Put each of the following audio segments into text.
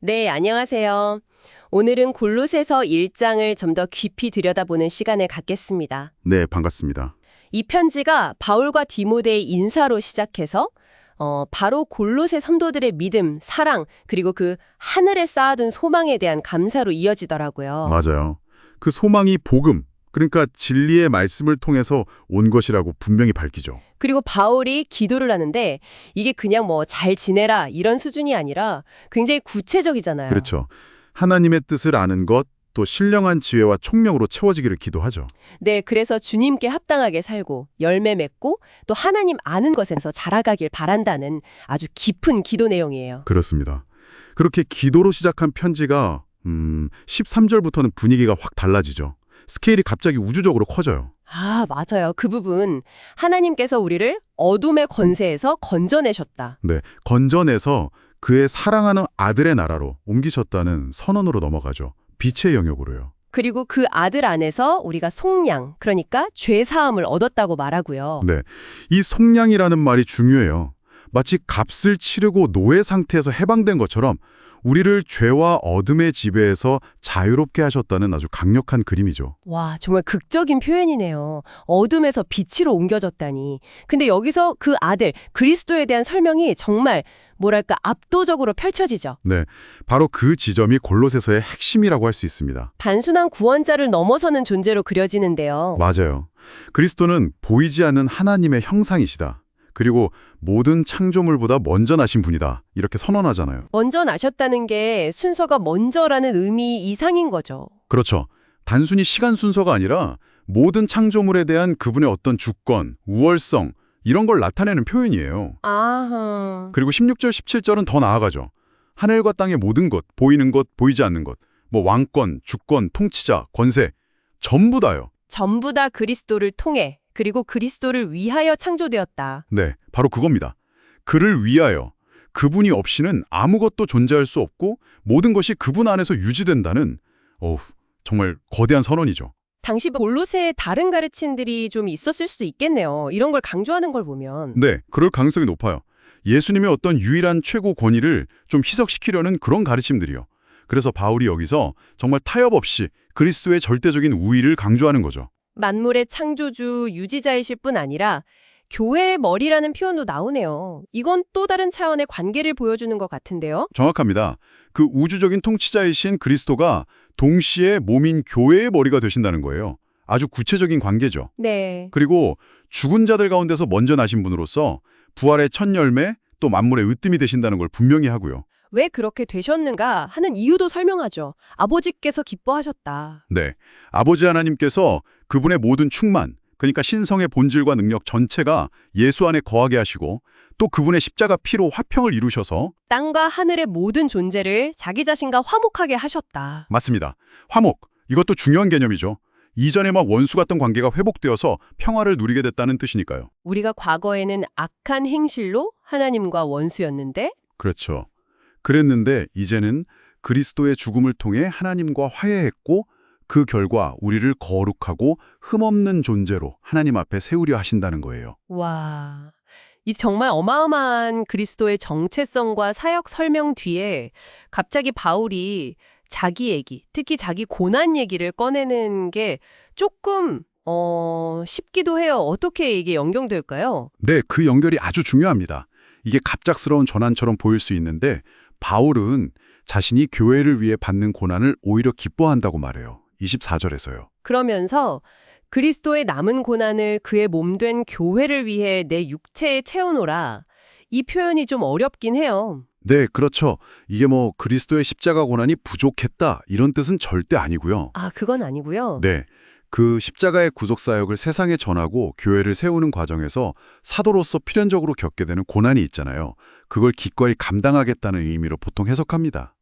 네, 안녕하세요. 오늘은 골로새서 1장을 좀 더 깊이 들여다보는 시간을 갖겠습니다. 네, 반갑습니다. 이 편지가 바울과 디모데의 인사로 시작해서 바로 골로새 성도들의 믿음, 사랑, 그리고 그 하늘에 쌓아둔 소망에 대한 감사로 이어지더라고요. 맞아요. 그 소망이 복음, 그러니까 진리의 말씀을 통해서 온 것이라고 분명히 밝히죠. 그리고 바울이 기도를 하는데 이게 그냥 뭐 잘 지내라 이런 수준이 아니라 굉장히 구체적이잖아요. 그렇죠. 하나님의 뜻을 아는 것, 또 신령한 지혜와 총명으로 채워지기를 기도하죠. 네, 그래서 주님께 합당하게 살고 열매 맺고 또 하나님 아는 것에서 자라가길 바란다는 아주 깊은 기도 내용이에요. 그렇습니다. 그렇게 기도로 시작한 편지가 13절부터는 분위기가 확 달라지죠. 스케일이 갑자기 우주적으로 커져요. 아, 맞아요. 그 부분. 하나님께서 우리를 어둠의 권세에서 건져내셨다. 네, 건져내서 그의 사랑하는 아들의 나라로 옮기셨다는 선언으로 넘어가죠. 빛의 영역으로요. 그리고 그 아들 안에서 우리가 속량, 그러니까 죄사함을 얻었다고 말하고요. 네, 이 속량이라는 말이 중요해요. 마치 값을 치르고 노예 상태에서 해방된 것처럼 우리를 죄와 어둠의 지배에서 자유롭게 하셨다는 아주 강력한 그림이죠. 와, 정말 극적인 표현이네요. 어둠에서 빛으로 옮겨졌다니. 근데 여기서 그 아들, 그리스도에 대한 설명이 정말 뭐랄까 압도적으로 펼쳐지죠. 네, 바로 그 지점이 골로새서의 핵심이라고 할 수 있습니다. 단순한 구원자를 넘어서는 존재로 그려지는데요. 맞아요. 그리스도는 보이지 않는 하나님의 형상이시다. 그리고 모든 창조물보다 먼저 나신 분이다. 이렇게 선언하잖아요. 먼저 나셨다는 게 순서가 먼저라는 의미 이상인 거죠. 그렇죠. 단순히 시간 순서가 아니라 모든 창조물에 대한 그분의 어떤 주권, 우월성 이런 걸 나타내는 표현이에요. 아하. 그리고 16절, 17절은 더 나아가죠. 하늘과 땅의 모든 것, 보이는 것, 보이지 않는 것, 뭐 왕권, 주권, 통치자, 권세 전부 다요. 전부 다 그리스도를 통해 그리고 그리스도를 위하여 창조되었다. 네, 바로 그겁니다. 그를 위하여 그분이 없이는 아무것도 존재할 수 없고 모든 것이 그분 안에서 유지된다는 정말 거대한 선언이죠. 당시 골로새의 다른 가르침들이 좀 있었을 수도 있겠네요. 이런 걸 강조하는 걸 보면. 네, 그럴 가능성이 높아요. 예수님의 어떤 유일한 최고 권위를 좀 희석시키려는 그런 가르침들이요. 그래서 바울이 여기서 정말 타협 없이 그리스도의 절대적인 우위를 강조하는 거죠. 만물의 창조주, 유지자이실 뿐 아니라 교회의 머리라는 표현도 나오네요. 이건 또 다른 차원의 관계를 보여주는 것 같은데요. 정확합니다. 그 우주적인 통치자이신 그리스도가 동시에 몸인 교회의 머리가 되신다는 거예요. 아주 구체적인 관계죠. 네. 그리고 죽은 자들 가운데서 먼저 나신 분으로서 부활의 첫 열매 또 만물의 으뜸이 되신다는 걸 분명히 하고요. 왜 그렇게 되셨는가 하는 이유도 설명하죠. 아버지께서 기뻐하셨다. 네, 아버지 하나님께서 그분의 모든 충만, 그러니까 신성의 본질과 능력 전체가 예수 안에 거하게 하시고 또 그분의 십자가 피로 화평을 이루셔서 땅과 하늘의 모든 존재를 자기 자신과 화목하게 하셨다. 맞습니다. 화목, 이것도 중요한 개념이죠. 이전에 막 원수 같던 관계가 회복되어서 평화를 누리게 됐다는 뜻이니까요. 우리가 과거에는 악한 행실로 하나님과 원수였는데 그렇죠. 그랬는데 이제는 그리스도의 죽음을 통해 하나님과 화해했고 그 결과 우리를 거룩하고 흠없는 존재로 하나님 앞에 세우려 하신다는 거예요. 와, 이 정말 어마어마한 그리스도의 정체성과 사역 설명 뒤에 갑자기 바울이 자기 얘기, 특히 자기 고난 얘기를 꺼내는 게 조금 쉽기도 해요. 어떻게 이게 연결될까요? 네, 그 연결이 아주 중요합니다. 이게 갑작스러운 전환처럼 보일 수 있는데 바울은 자신이 교회를 위해 받는 고난을 오히려 기뻐한다고 말해요. 24절에서요. 그러면서 그리스도의 남은 고난을 그의 몸된 교회를 위해 내 육체에 채워놓으라. 이 표현이 좀 어렵긴 해요. 네, 그렇죠. 이게 뭐 그리스도의 십자가 고난이 부족했다 이런 뜻은 절대 아니고요. 아, 그건 아니고요. 네, 그 십자가의 구속사역을 세상에 전하고 교회를 세우는 과정에서 사도로서 필연적으로 겪게 되는 고난이 있잖아요. 그걸 기꺼이 감당하겠다는 의미로 보통 해석합니다.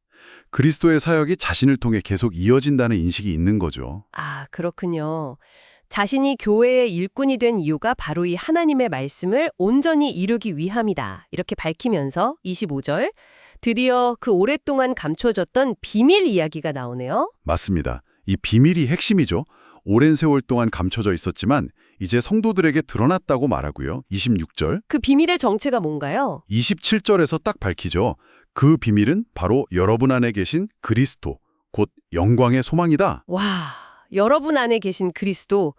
그리스도의 사역이 자신을 통해 계속 이어진다는 인식이 있는 거죠. 아, 그렇군요. 자신이 교회의 일꾼이 된 이유가 바로 이 하나님의 말씀을 온전히 이루기 위함이다. 이렇게 밝히면서 25절, 드디어 그 오랫동안 감춰졌던 비밀 이야기가 나오네요. 맞습니다. 이 비밀이 핵심이죠. 오랜 세월 동안 감춰져 있었지만 이제 성도들에게 드러났다고 말하고요. 26절, 그 비밀의 정체가 뭔가요? 27절에서 딱 밝히죠. 그 비밀은 바로 여러분 안에 계신 그리스도, 곧 영광의 소망이다. 와, 여러분 안에 계신 그리스도,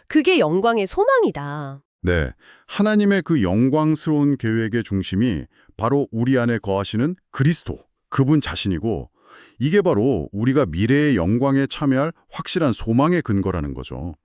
그게 영광의 소망이다. 네, 하나님의 그 영광스러운 계획의 중심이 바로 우리 안에 거하시는 그리스도, 그분 자신이고 이게 바로 우리가 미래의 영광에 참여할 확실한 소망의 근거라는 거죠.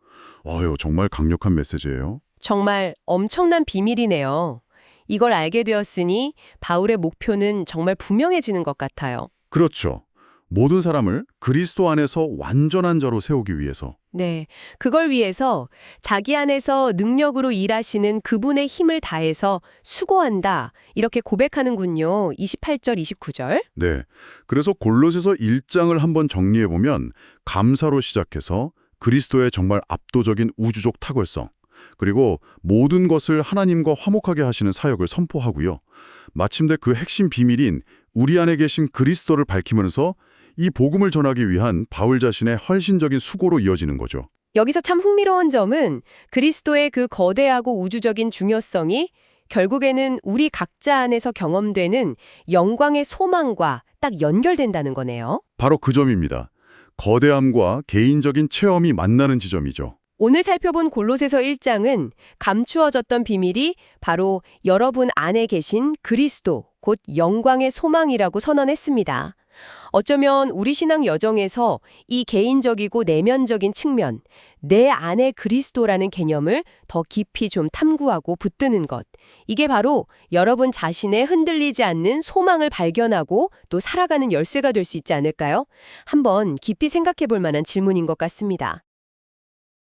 정말 강력한 메시지예요. 정말 엄청난 비밀이네요. 이걸 알게 되었으니 바울의 목표는 정말 분명해지는 것 같아요. 그렇죠. 모든 사람을 그리스도 안에서 완전한 자로 세우기 위해서. 네, 그걸 위해서 자기 안에서 능력으로 일하시는 그분의 힘을 다해서 수고한다. 이렇게 고백하는군요. 28절, 29절. 네, 그래서 골로새서 1장을 한번 정리해보면 감사로 시작해서 그리스도의 정말 압도적인 우주적 탁월성, 그리고 모든 것을 하나님과 화목하게 하시는 사역을 선포하고요. 마침내 그 핵심 비밀인 우리 안에 계신 그리스도를 밝히면서 이 복음을 전하기 위한 바울 자신의 헌신적인 수고로 이어지는 거죠. 여기서 참 흥미로운 점은 그리스도의 그 거대하고 우주적인 중요성이 결국에는 우리 각자 안에서 경험되는 영광의 소망과 딱 연결된다는 거네요. 바로 그 점입니다. 거대함과 개인적인 체험이 만나는 지점이죠. 오늘 살펴본 골로새서 1장은 감추어졌던 비밀이 바로 여러분 안에 계신 그리스도, 곧 영광의 소망이라고 선언했습니다. 어쩌면 우리 신앙 여정에서 이 개인적이고 내면적인 측면, 내 안에 그리스도라는 개념을 더 깊이 좀 탐구하고 붙드는 것. 이게 바로 여러분 자신의 흔들리지 않는 소망을 발견하고 또 살아가는 열쇠가 될 수 있지 않을까요? 한번 깊이 생각해 볼 만한 질문인 것 같습니다.